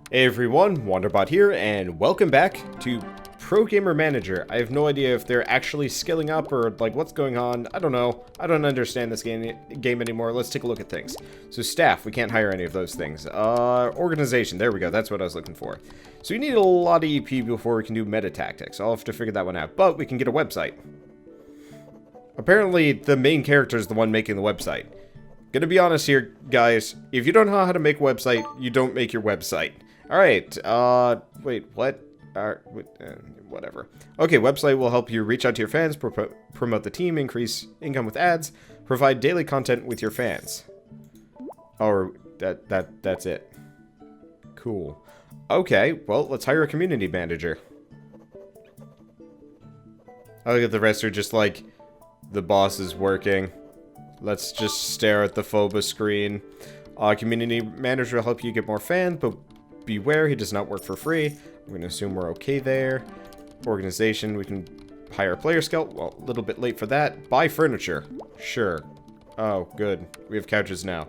Hey everyone, Wanderbot here, and welcome back to Pro Gamer Manager. I have no idea if they're actually scaling up or like what's going on. I don't know. I don't understand this game anymore. Let's take a look at things. So staff, we can't hire any of those things. Organization, there we go. That's what I was looking for. So we need a lot of EP before we can do meta tactics. I'll have to figure that one out, but we can get a website. Apparently, the main character is the one making the website. Gonna be honest here, guys. If you don't know how to make a website, you don't make your website. Alright, wait, what? Whatever. Okay, website will help you reach out to your fans, promote the team, increase income with ads, provide daily content with your fans. Or, that's it. Cool. Okay, well, let's hire a community manager. I look at the rest are just like, the boss is working. Let's just stare at the FOBA screen. Community manager will help you get more fans, but beware, he does not work for free. I'm going to assume we're okay there. Organization, we can hire a player scout. Well, a little bit late for that. Buy furniture. Sure. Oh, good. We have couches now.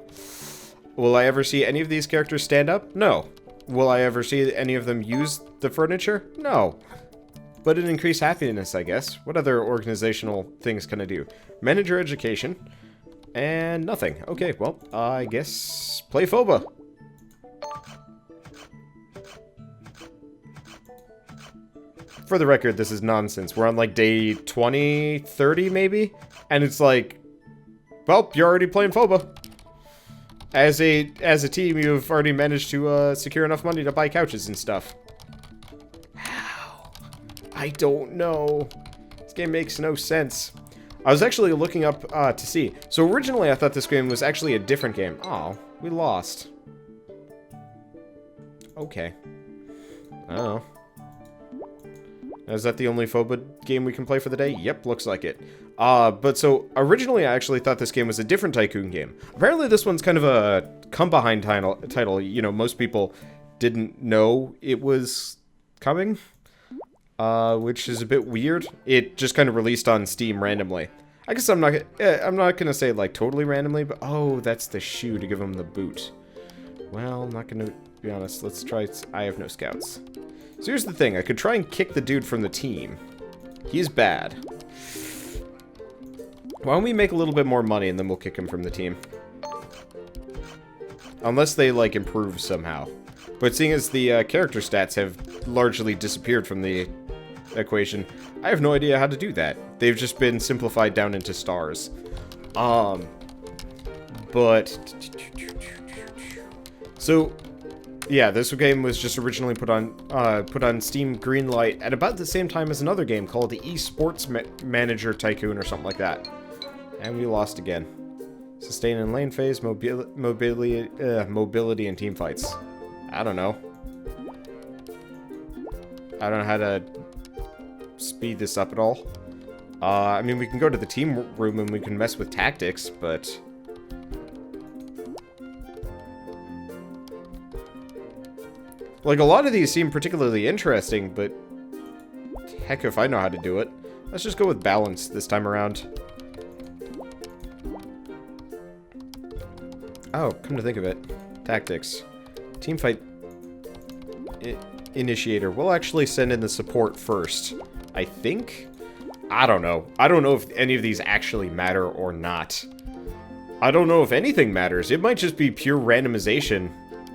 Will I ever see any of these characters stand up? No. Will I ever see any of them use the furniture? No. But it increased happiness, I guess. What other organizational things can I do? Manager education. And nothing. Okay, well, I guess play FOBA. For the record, this is nonsense. We're on like day 20, 30 maybe? And it's like, well, you're already playing FOBA. As a team, you've already managed to secure enough money to buy couches and stuff. How? I don't know. This game makes no sense. I was actually looking up to see. So originally I thought this game was actually a different game. Oh, we lost. Okay. I don't know. Is that the only FOBA game we can play for the day? Yep, looks like it. But so, originally I actually thought this game was a different Tycoon game. Apparently this one's kind of a come-behind title. You know, most people didn't know it was coming. Which is a bit weird. It just kind of released on Steam randomly. I guess I'm not gonna say like totally randomly, but oh, that's the shoe to give him the boot. Well, I'm not gonna be honest. Let's try. I have no scouts. So here's the thing, I could try and kick the dude from the team. He's bad. Why don't we make a little bit more money and then we'll kick him from the team? Unless they, like, improve somehow. But seeing as the character stats have largely disappeared from the equation, I have no idea how to do that. They've just been simplified down into stars. But... So... yeah, this game was just originally put on Steam Greenlight at about the same time as another game called the Esports Manager Tycoon or something like that. And we lost again. Sustain in lane phase, mobility and team fights. I don't know. I don't know how to speed this up at all. I mean, we can go to the team room and we can mess with tactics, but... like, a lot of these seem particularly interesting, but heck if I know how to do it. Let's just go with balance this time around. Oh, come to think of it. Tactics. Teamfight initiator. We'll actually send in the support first, I think? I don't know. I don't know if any of these actually matter or not. I don't know if anything matters. It might just be pure randomization.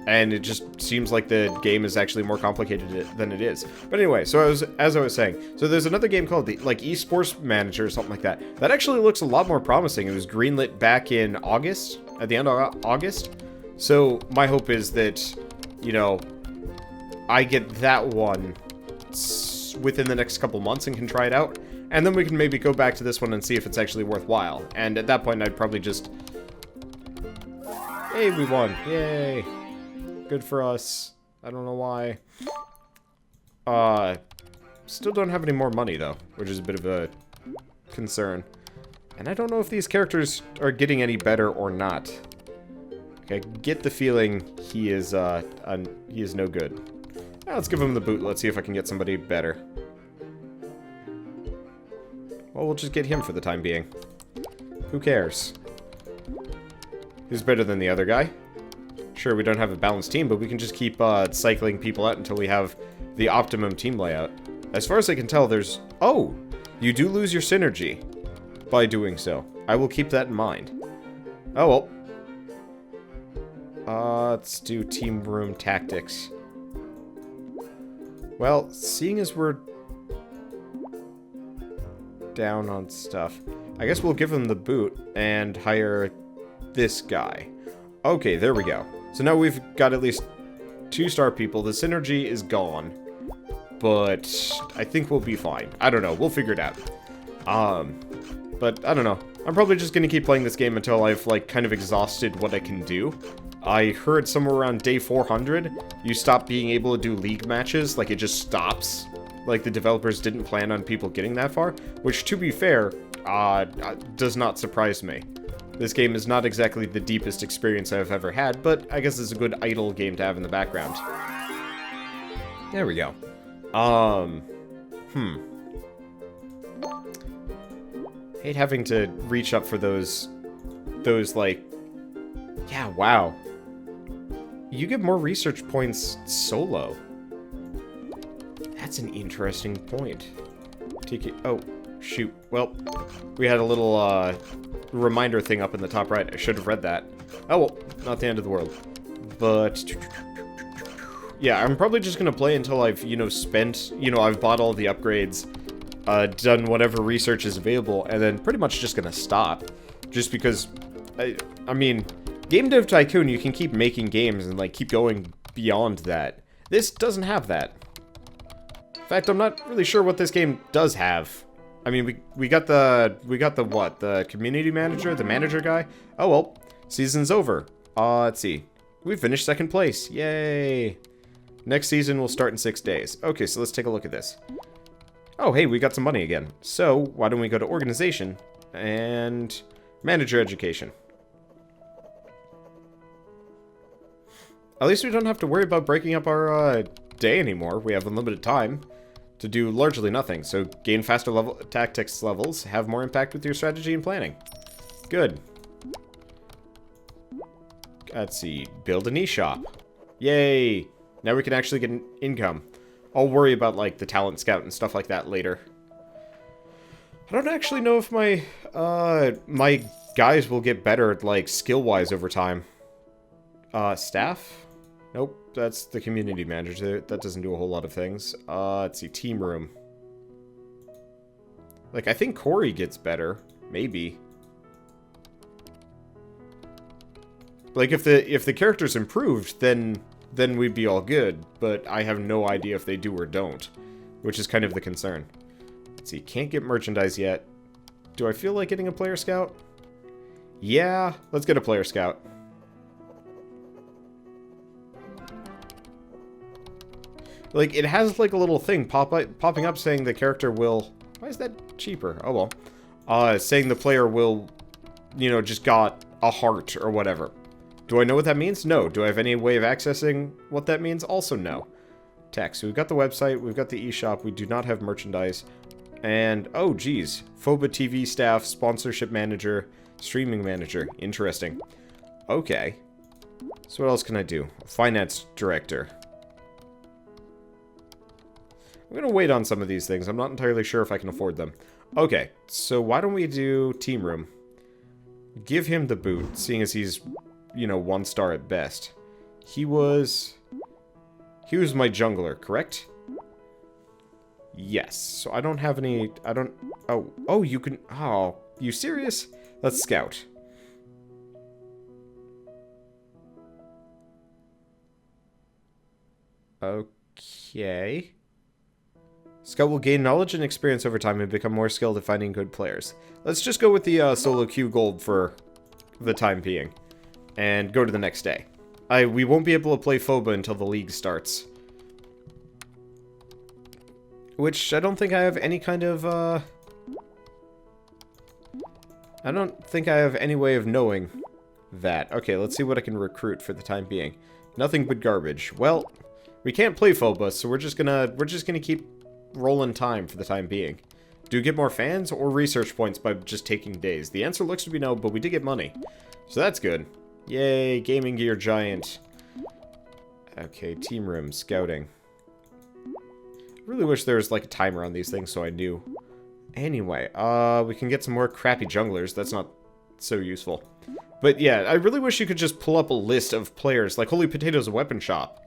And it just seems like the game is actually more complicated than it is. But anyway, so as I was saying, so there's another game called the Esports Manager or something like that. That actually looks a lot more promising. It was greenlit back in August, at the end of August. So my hope is that, you know, I get that one within the next couple months and can try it out. And then we can maybe go back to this one and see if it's actually worthwhile. And at that point, I'd probably just... hey, we won. Yay. Good for us. I don't know why. Still don't have any more money, though, which is a bit of a concern. And I don't know if these characters are getting any better or not. Okay, I get the feeling he is no good. Now, let's give him the boot. Let's see if I can get somebody better. Well, we'll just get him for the time being. Who cares? Who's better than the other guy? Sure, we don't have a balanced team, but we can just keep cycling people out until we have the optimum team layout. As far as I can tell, there's... Oh! You do lose your synergy by doing so. I will keep that in mind. Oh, well. Let's do team room tactics. Well, seeing as we're down on stuff, I guess we'll give him the boot and hire this guy. Okay, there we go. So now we've got at least 2-star people. The synergy is gone, but I think we'll be fine. I don't know. We'll figure it out. But I don't know. I'm probably just gonna keep playing this game until I've, like, kind of exhausted what I can do. I heard somewhere around day 400, you stop being able to do league matches. Like, it just stops. Like, the developers didn't plan on people getting that far, which, to be fair, does not surprise me. This game is not exactly the deepest experience I've ever had, but I guess it's a good idle game to have in the background. There we go. Hate having to reach up for those, like... Yeah, wow. You get more research points solo. That's an interesting point. Oh, shoot. Well, we had a little, reminder thing up in the top right. I should have read that. Oh, well, not the end of the world. But... Yeah, I'm probably just gonna play until I've, you know, spent... You know, I've bought all the upgrades, done whatever research is available, and then pretty much just gonna stop. Just because... I mean... Game Dev Tycoon, you can keep making games and, like, keep going beyond that. This doesn't have that. In fact, I'm not really sure what this game does have. I mean, we got the what? The community manager? The manager guy? Oh, well. Season's over. Let's see. We finished 2nd place. Yay. Next season will start in 6 days. Okay, so let's take a look at this. Oh, hey, we got some money again. So, why don't we go to organization and manager education. At least we don't have to worry about breaking up our day anymore. We have unlimited time to do largely nothing. So gain faster tactics levels, have more impact with your strategy and planning. Good. Let's see. Build an e-shop. Yay! Now we can actually get an income. I'll worry about, like, the talent scout and stuff like that later. I don't actually know if my my guys will get better, like, skill-wise over time. Staff? Nope, that's the community manager. That doesn't do a whole lot of things. Let's see, team room. Like, I think Corey gets better. Maybe. Like, if the character's improved, then we'd be all good. But I have no idea if they do or don't. Which is kind of the concern. Let's see, can't get merchandise yet. Do I feel like getting a player scout? Yeah, let's get a player scout. Like, it has, like, a little thing popping up saying the character will... Why is that cheaper? Oh, well. Saying the player will, you know, just got a heart or whatever. Do I know what that means? No. Do I have any way of accessing what that means? Also, no. Text. So we've got the website. We've got the eShop. We do not have merchandise. And, oh, geez. FOBA TV staff, sponsorship manager, streaming manager. Interesting. Okay. So what else can I do? Finance director. I'm going to wait on some of these things. I'm not entirely sure if I can afford them. Okay, so why don't we do team room? Give him the boot, seeing as he's, you know, 1 star at best. He was my jungler, correct? Yes. So I don't have any... Oh, you can... Oh, you serious? Let's scout. Okay... Scout will gain knowledge and experience over time and become more skilled at finding good players. Let's just go with the solo queue gold for the time being. And go to the next day. We won't be able to play FOBA until the league starts. Which I don't think I have any kind of... I don't think I have any way of knowing that. Okay, let's see what I can recruit for the time being. Nothing but garbage. Well, we can't play FOBA, so we're just gonna keep... rolling time for the time being. Do we get more fans or research points by just taking days? The answer looks to be no, but we did get money. So that's good. Yay, gaming gear giant. Okay, team room, scouting. I really wish there was like a timer on these things so I knew. Anyway, we can get some more crappy junglers. That's not so useful. But yeah, I really wish you could just pull up a list of players, like Holy Potato's weapon shop.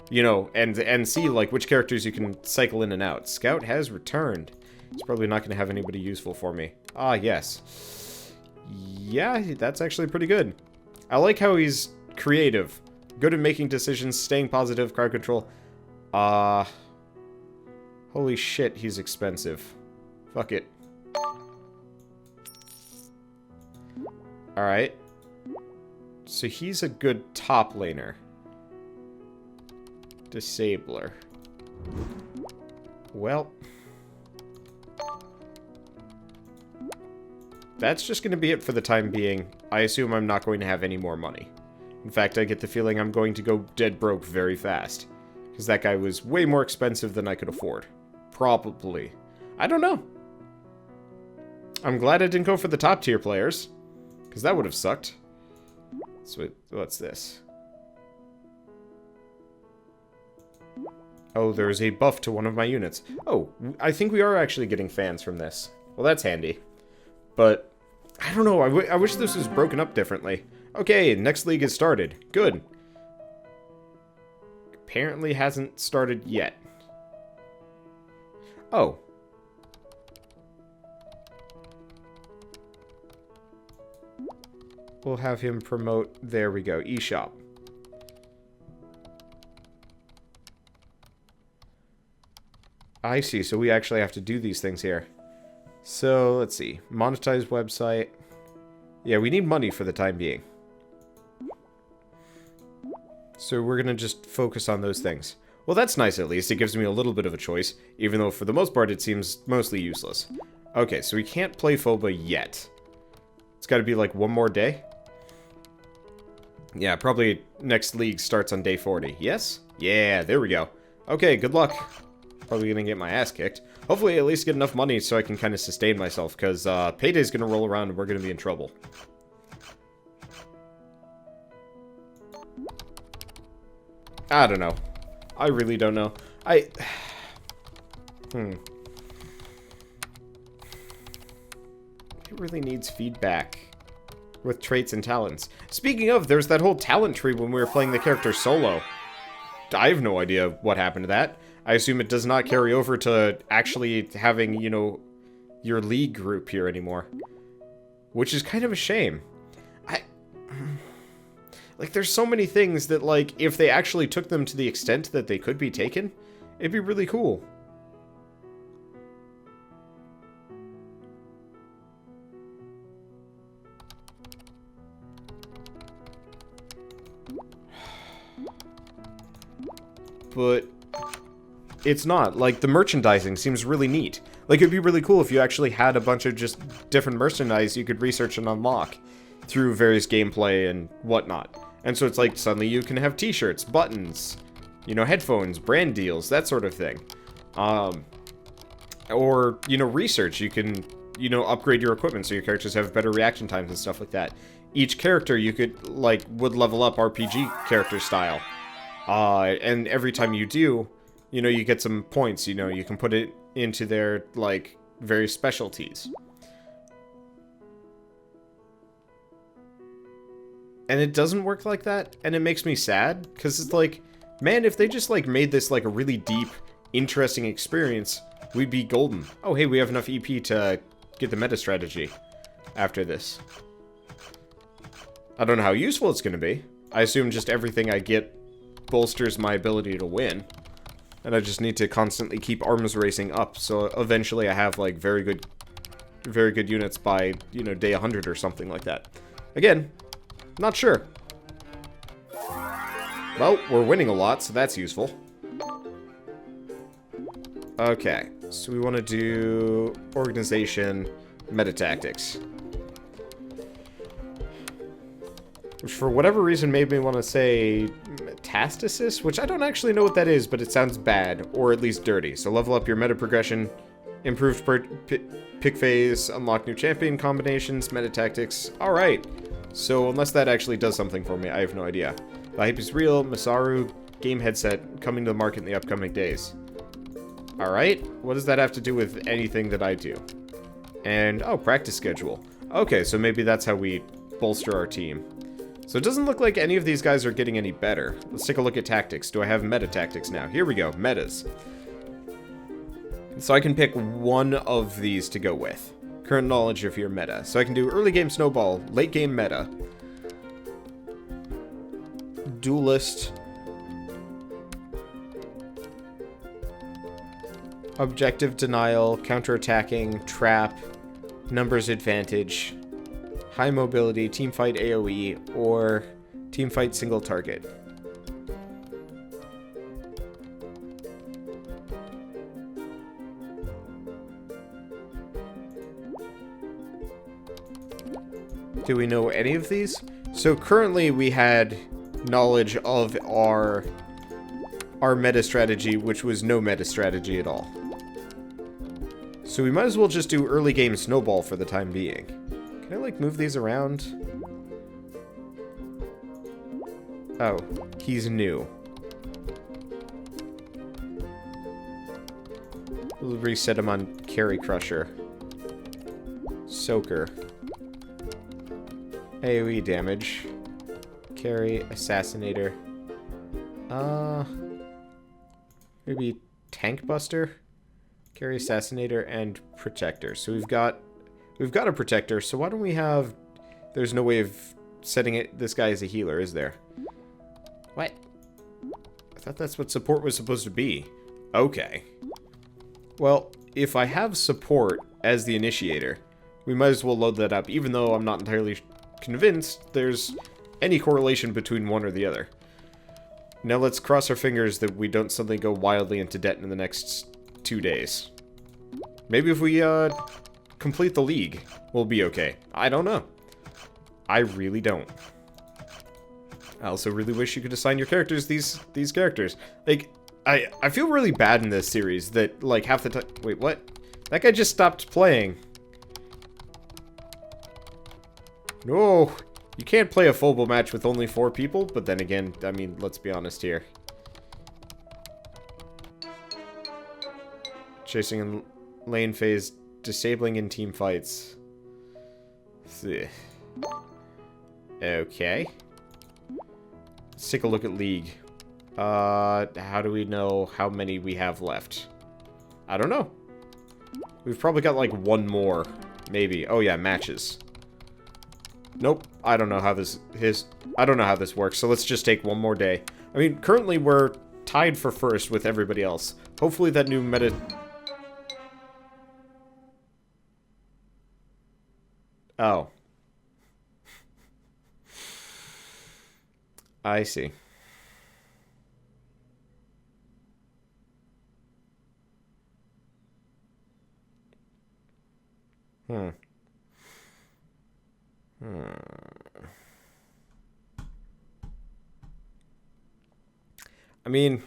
You know, and see like which characters you can cycle in and out. Scout has returned. He's probably not going to have anybody useful for me. Ah, yes. Yeah, that's actually pretty good. I like how he's creative. Good at making decisions, staying positive, crowd control. Holy shit, he's expensive. Fuck it. Alright. So he's a good top laner. Disabler. Well. That's just going to be it for the time being. I assume I'm not going to have any more money. In fact, I get the feeling I'm going to go dead broke very fast. Because that guy was way more expensive than I could afford. Probably. I don't know. I'm glad I didn't go for the top tier players. Because that would have sucked. So what's this? Oh, there's a buff to one of my units. Oh, I think we are actually getting fans from this. Well, that's handy. But, I don't know. I wish this was broken up differently. Okay, next league has started. Good. Apparently hasn't started yet. Oh. We'll have him promote. There we go. eShop. I see. So we actually have to do these things here. So, let's see. Monetize website. Yeah, we need money for the time being. So we're going to just focus on those things. Well, that's nice at least. It gives me a little bit of a choice, even though for the most part it seems mostly useless. Okay, so we can't play FOBA yet. It's got to be like one more day. Yeah, probably next league starts on day 40. Yes? Yeah, there we go. Okay, good luck. Probably going to get my ass kicked. Hopefully at least get enough money so I can kind of sustain myself, because payday's going to roll around and we're going to be in trouble. I don't know. I really don't know. It really needs feedback with traits and talents. Speaking of, there's that whole talent tree when we were playing the character solo. I have no idea what happened to that. I assume it does not carry over to actually having, you know, your league group here anymore. Which is kind of a shame. Like, there's so many things that, like, if they actually took them to the extent that they could be taken, it'd be really cool. But it's not. Like, the merchandising seems really neat. Like, it'd be really cool if you actually had a bunch of just different merchandise you could research and unlock through various gameplay and whatnot. And so it's like, suddenly you can have t-shirts, buttons, you know, headphones, brand deals, that sort of thing. Or, you know, research. You can, you know, upgrade your equipment so your characters have better reaction times and stuff like that. Each character you could, like, would level up RPG character style. And every time you do, you know, you get some points, you know, you can put it into their, like, various specialties. And it doesn't work like that, and it makes me sad, because it's like, man, if they just, like, made this, like, a really deep, interesting experience, we'd be golden. Oh, hey, we have enough EP to get the meta strategy after this. I don't know how useful it's going to be. I assume just everything I get bolsters my ability to win. And I just need to constantly keep arms racing up, so eventually I have, like, very good units by, you know, day 100 or something like that. Again, not sure. Well, we're winning a lot, so that's useful. Okay, so we want to do organization, meta tactics. Which for whatever reason made me want to say metastasis, which I don't actually know what that is, but it sounds bad, or at least dirty. So level up your meta progression, improved pick phase, unlock new champion combinations, meta tactics. Alright. So unless that actually does something for me, I have no idea. The hype is real. Masaru game headset coming to the market in the upcoming days. Alright, what does that have to do with anything that I do? And, oh, practice schedule. Okay, so maybe that's how we bolster our team. So it doesn't look like any of these guys are getting any better. Let's take a look at tactics. Do I have meta tactics now? Here we go, metas. So I can pick one of these to go with. Current knowledge of your meta. So I can do early game snowball, late game meta, duelist, objective denial, counterattacking, trap, numbers advantage, high mobility, teamfight AoE, or teamfight single target. Do we know any of these? So currently we had knowledge of our meta strategy, which was no meta strategy at all. So we might as well just do early game snowball for the time being. Can I, like, move these around? Oh, he's new. We'll reset him on Carry Crusher. Soaker. AoE damage. Carry, Assassinator. Maybe Tank Buster? Carry, Assassinator, and Protector. So we've got a Protector, so why don't we have... There's no way of setting this guy as a healer, is there? What? I thought that's what support was supposed to be. Okay. Well, if I have support as the initiator, we might as well load that up, even though I'm not entirely convinced there's any correlation between one or the other. Now let's cross our fingers that we don't suddenly go wildly into debt in the next 2 days. Maybe if we complete the league, we'll be okay. I don't know. I really don't. I also really wish you could assign your characters these characters. Like, I feel really bad in this series that, like, half the time... Wait, what? That guy just stopped playing. No! You can't play a Phobal match with only 4 people, but then again, I mean, let's be honest here. Chasing in lane phase, disabling in team fights. Okay. Let's take a look at League. How do we know how many we have left? I don't know. We've probably got like one more, maybe. Oh yeah, matches. Nope, I don't know how this works, so let's just take one more day. I mean, currently we're tied for first with everybody else. Hopefully that new meta... Oh. I see. I mean,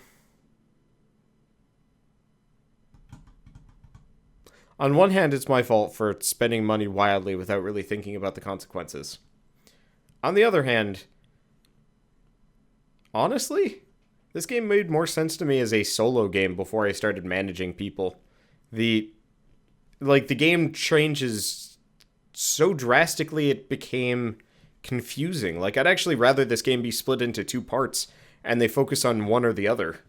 on one hand, it's my fault for spending money wildly without really thinking about the consequences. On the other hand, honestly, this game made more sense to me as a solo game before I started managing people. The game changes so drastically it became confusing. Like, I'd actually rather this game be split into 2 parts and they focus on one or the other.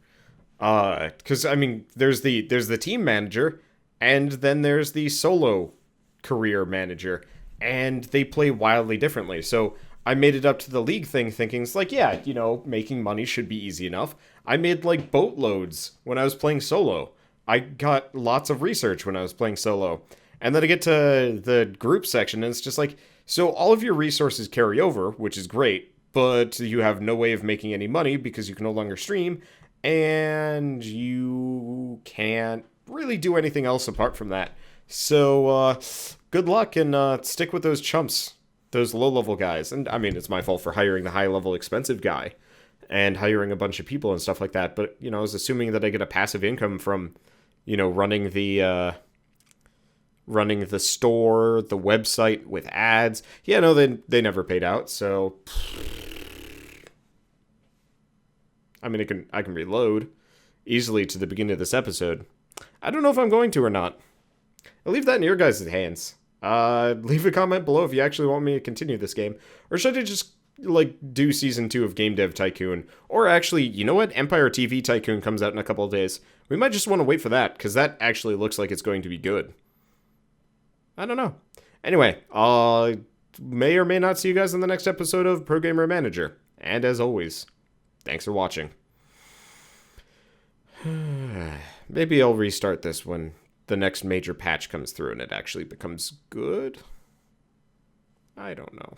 Because, I mean, there's the team manager, and then there's the solo career manager, and they play wildly differently. So I made it up to the league thing thinking, it's like, yeah, you know, making money should be easy enough. I made, like, boatloads when I was playing solo. I got lots of research when I was playing solo. And then I get to the group section, and it's just like, so all of your resources carry over, which is great, but you have no way of making any money because you can no longer stream, and you can't really do anything else apart from that. So, good luck, and stick with those chumps, those low-level guys. And, I mean, it's my fault for hiring the high-level expensive guy, and hiring a bunch of people and stuff like that, but, you know, I was assuming that I get a passive income from, you know, running the store, the website with ads. Yeah, no, they never paid out, so... I mean, I can reload easily to the beginning of this episode. I don't know if I'm going to or not. I'll leave that in your guys' hands. Leave a comment below if you actually want me to continue this game. Or should I just, like, do Season 2 of Game Dev Tycoon? Or actually, you know what? Empire TV Tycoon comes out in a couple of days. We might just want to wait for that, because that actually looks like it's going to be good. I don't know. Anyway, may or may not see you guys in the next episode of Pro Gamer Manager. And as always, thanks for watching. Maybe I'll restart this when the next major patch comes through and it actually becomes good? I don't know.